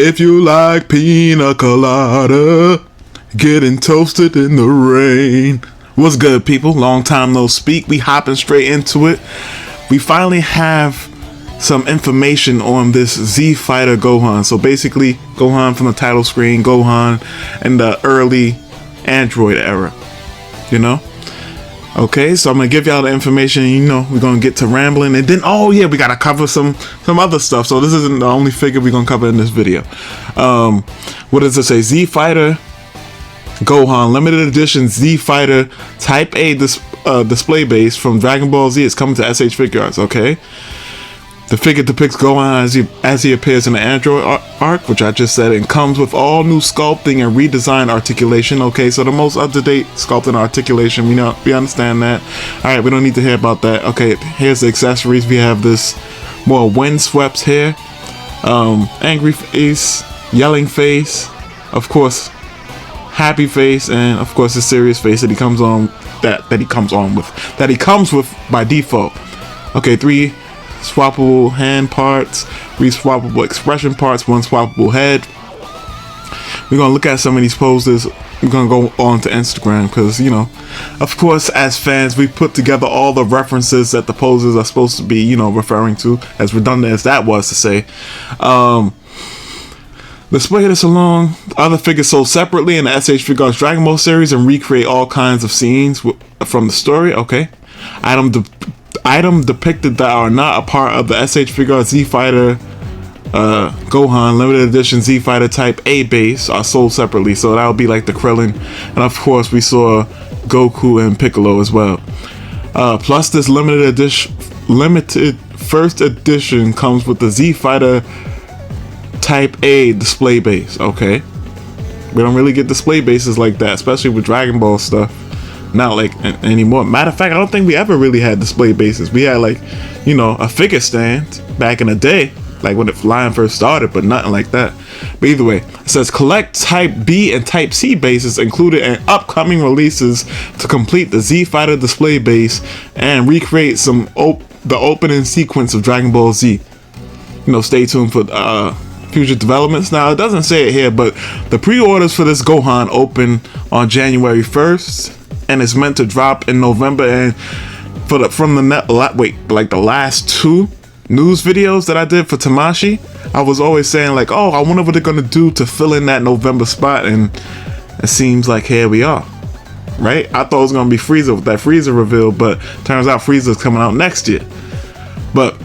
If you like pina colada, getting toasted in the rain. What's good, people? Long time no speak. We hopping straight into it. We finally have some information on this Z Fighter Gohan. So basically, Gohan from the title screen, Gohan in the early Android era, you know? Okay, so I'm gonna give y'all the information. You know, we're gonna get to rambling, and then we gotta cover some other stuff. So this isn't the only figure we're gonna cover in this video. What does it say? Z Fighter Gohan limited edition Z Fighter Type A display base from Dragon Ball Z is coming to S.H.Figuarts. Okay, the figure depicts Gohan as he appears in the Android arc, which I just said, and comes with all new sculpting and redesigned articulation. Okay, so the most up-to-date sculpting articulation, we understand that. All right, we don't need to hear about that. Okay, here's the accessories. We have this more windswept hair, angry face, yelling face, of course, happy face, and of course the serious face that he comes with by default. Okay, 3 swappable hand parts, 3 swappable expression parts, 1 swappable head. We're gonna look at some of these poses. We're gonna go on to Instagram because, you know, of course, as fans, we put together all the references that the poses are supposed to be, you know, referring to, as redundant as that was to say. Display this along other figures sold separately in the S.H.Figuarts Dragon Ball series and recreate all kinds of scenes from the story. Okay, item depicted that are not a part of the S.H.Figuarts Z Fighter Gohan limited edition Z Fighter Type A base are sold separately, so that would be like the Krillin, and of course we saw Goku and Piccolo as well. Plus, this limited first edition comes with the Z Fighter Type A display base. Okay, we don't really get display bases like that, especially with Dragon Ball stuff. Not like anymore. Matter of fact, I don't think we ever really had display bases. We had, like, you know, a figure stand back in the day, like when the line first started, but nothing like that. But either way, it says collect Type B and Type C bases included in upcoming releases to complete the Z Fighter display base and recreate the opening sequence of Dragon Ball Z. You know, stay tuned for future developments. Now, it doesn't say it here, but the pre-orders for this Gohan open on January 1st. And it's meant to drop in November. And the last 2 news videos that I did for Tamashii, I was always saying like, oh, I wonder what they're gonna do to fill in that November spot, and it seems like here we are, right? I thought it was gonna be Frieza with that Frieza reveal, but turns out Frieza's coming out next year. But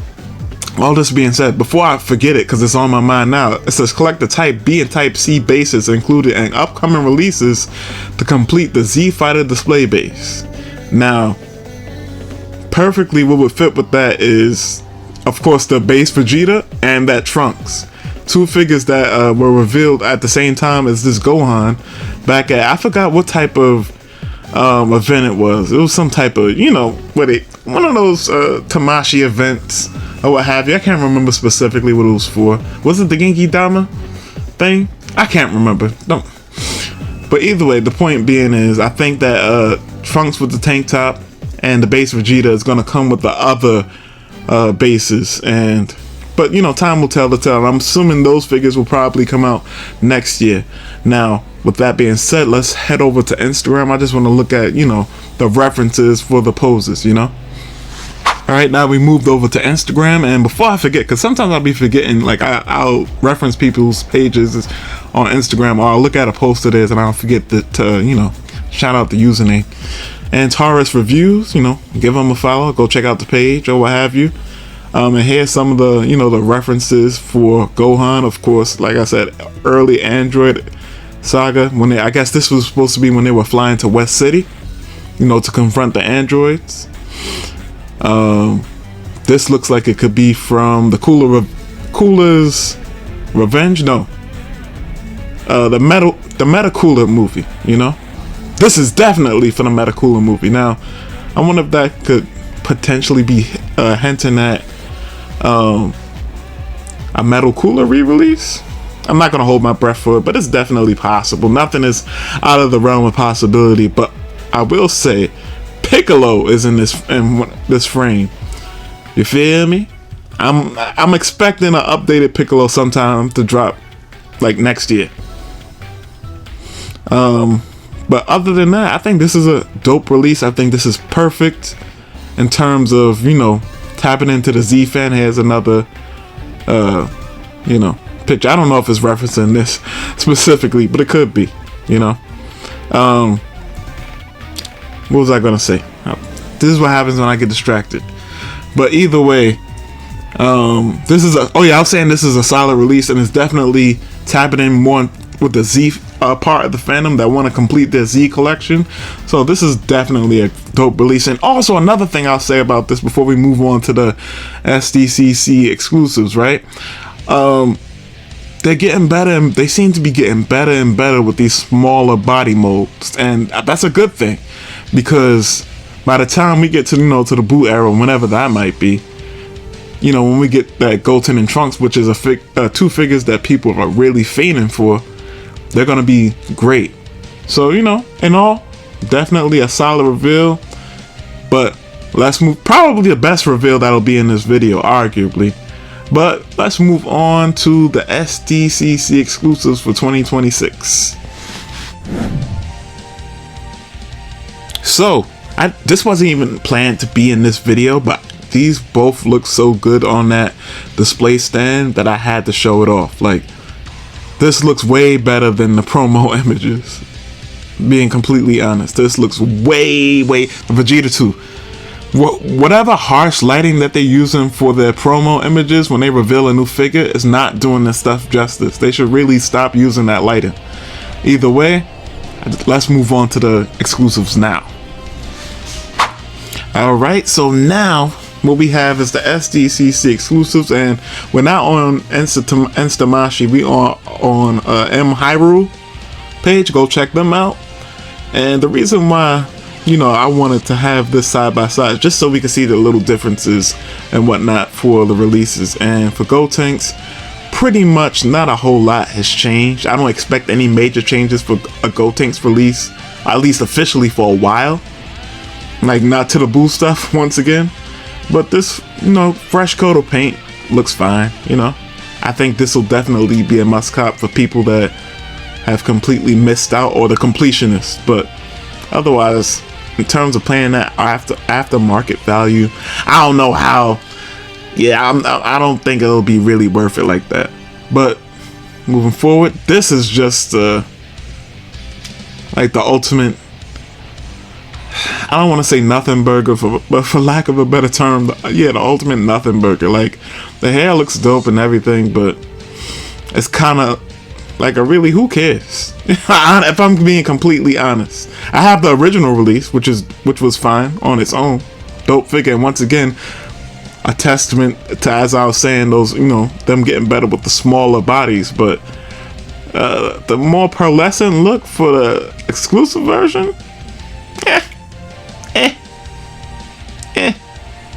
all this being said, before I forget it, because it's on my mind now, it says collect the Type B and Type C bases included in upcoming releases to complete the Z Fighter display base. Now, perfectly what would fit with that is, of course, the base Vegeta and that Trunks. 2 figures that were revealed at the same time as this Gohan back at, I forgot what type of event it was. It was some type of, you know, one of those Tamashii events or what have you. I can't remember specifically what it was for. Was it the Genki Dama thing? I can't remember. But either way, the point being is, I think that Trunks with the tank top and the base Vegeta is going to come with the other bases. But you know, time will tell the tale. I'm assuming those figures will probably come out next year. Now, with that being said, let's head over to Instagram. I just want to look at, you know, the references for the poses, you know. Alright, now we moved over to Instagram, and before I forget, because sometimes I'll be forgetting, like I'll reference people's pages on Instagram, or I'll look at a post of theirs and I'll forget to, you know, shout out the username. And Taurus Reviews, you know, give them a follow, go check out the page or what have you. And here's some of the, you know, the references for Gohan. Of course, like I said, early Android saga, when I guess this was supposed to be when they were flying to West City, you know, to confront the androids. This looks like it could be from the Cooler's Revenge. No, the Meta Cooler movie. You know, this is definitely for the Meta Cooler movie. Now, I wonder if that could potentially be hinting at a Metal Cooler re-release. I'm not gonna hold my breath for it, but it's definitely possible. Nothing is out of the realm of possibility. But I will say, Piccolo is in this frame. You feel me? I'm expecting an updated Piccolo sometime to drop like next year. But other than that, I think this is a dope release. I think this is perfect in terms of, you know, tapping into the Z fan. Here's another, you know, picture. I don't know if it's referencing this specifically, but it could be, you know. What was I gonna say? This is what happens when I get distracted. But either way, this is a, oh yeah, I was saying this is a solid release, and it's definitely tapping in more with the Z part of the fandom that want to complete their Z collection. So this is definitely a dope release. And also another thing I'll say about this before we move on to the SDCC exclusives, right? They're getting better, and they seem to be getting better and better with these smaller body molds, and that's a good thing, because by the time we get to, you know, to the boot era, whenever that might be, you know, when we get that Goten and Trunks, which is two figures that people are really fiending for, they're gonna be great. So, you know, in all, definitely a solid reveal. But let's move, probably the best reveal that'll be in this video, arguably. But let's move on to the SDCC exclusives for 2026. So, this wasn't even planned to be in this video, but these both look so good on that display stand that I had to show it off. Like, this looks way better than the promo images. Being completely honest, this looks way Vegeta 2. Whatever harsh lighting that they're using for their promo images when they reveal a new figure is not doing this stuff justice. They should really stop using that lighting. Either way, let's move on to the exclusives now. Alright, so now what we have is the SDCC exclusives, and we're not on Tamashii, we are on M Hyrule page. Go check them out. And the reason why, you know, I wanted to have this side by side just so we can see the little differences and whatnot for the releases. And for Gotenks, pretty much not a whole lot has changed. I don't expect any major changes for a Gotenks release, at least officially, for a while. Like, not to the Boo stuff once again. But this, you know, fresh coat of paint looks fine, you know. I think this will definitely be a must cop for people that have completely missed out, or the completionists. But otherwise, in terms of playing that after market value, I don't know how. Yeah, I don't think it'll be really worth it like that. But moving forward, this is just like the ultimate, I don't want to say nothing burger, but for lack of a better term, yeah, the ultimate nothing burger. Like, the hair looks dope and everything, but it's kind of like a really, who cares? If I'm being completely honest, I have the original release, which was fine on its own, dope figure, and once again, a testament to, as I was saying, those, you know, them getting better with the smaller bodies. But the more pearlescent look for the exclusive version,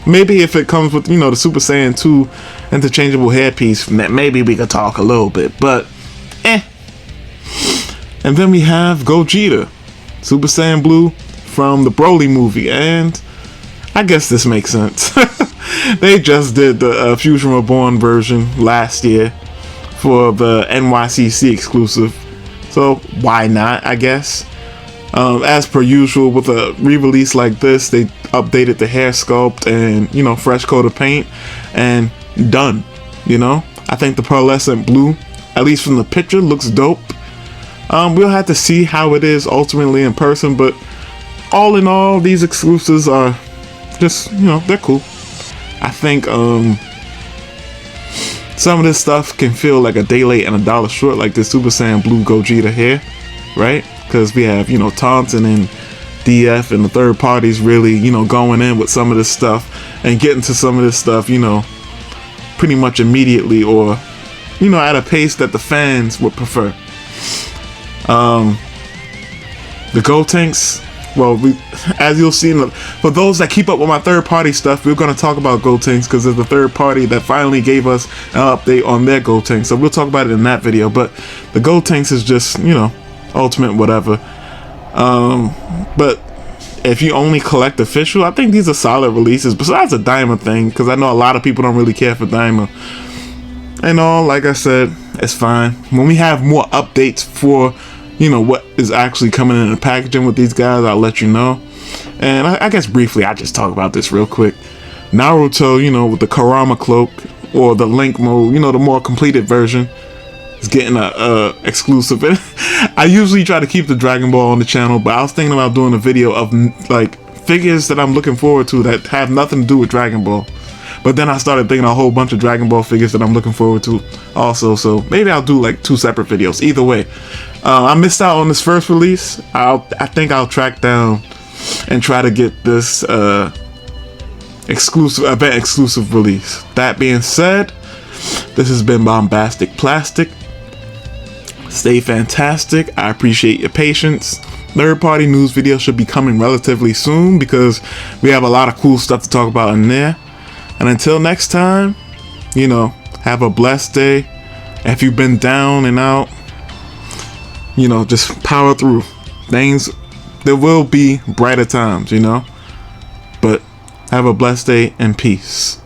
maybe if it comes with, you know, the Super Saiyan 2 interchangeable hairpiece, maybe we could talk a little bit, but And then we have Gogeta, Super Saiyan Blue from the Broly movie, and I guess this makes sense. They just did the Fusion Reborn version last year for the NYCC exclusive, so why not, I guess. As per usual, with a re-release like this, they updated the hair sculpt and, you know, fresh coat of paint, and done. You know, I think the pearlescent blue, at least from the picture, looks dope. We'll have to see how it is ultimately in person, but all in all, these exclusives are just, you know, they're cool. I think some of this stuff can feel like a day late and a dollar short, like this Super Saiyan Blue Gogeta here, right? Because we have, you know, Taunton and DF and the third parties really, you know, going in with some of this stuff and getting to some of this stuff, you know, pretty much immediately, or, you know, at a pace that the fans would prefer. The Gotenks, well, as you'll see, for those that keep up with my third party stuff, we're going to talk about Gotenks because there's the third party that finally gave us an update on their Gotenks, so we'll talk about it in that video. But the Gotenks is just, you know, ultimate whatever. But if you only collect official, I think these are solid releases, besides the daima thing, because I know a lot of people don't really care for daima and all. Like I said, it's fine. When we have more updates for, you know, what is actually coming in the packaging with these guys, I'll let you know. And I guess briefly, I just talk about this real quick. Naruto, you know, with the Karama cloak or the Link mode, you know, the more completed version, is getting a exclusive. I usually try to keep the Dragon Ball on the channel, but I was thinking about doing a video of like figures that I'm looking forward to that have nothing to do with Dragon Ball. But then I started thinking a whole bunch of Dragon Ball figures that I'm looking forward to also. So maybe I'll do like 2 separate videos. Either way, I missed out on this first release. I think I'll track down and try to get this event exclusive release. That being said, this has been Bombastic Plastic. Stay fantastic. I appreciate your patience. Third-party news video should be coming relatively soon because we have a lot of cool stuff to talk about in there. And until next time, you know, have a blessed day. If you've been down and out, you know, just power through. There will be brighter times, you know. But have a blessed day and peace.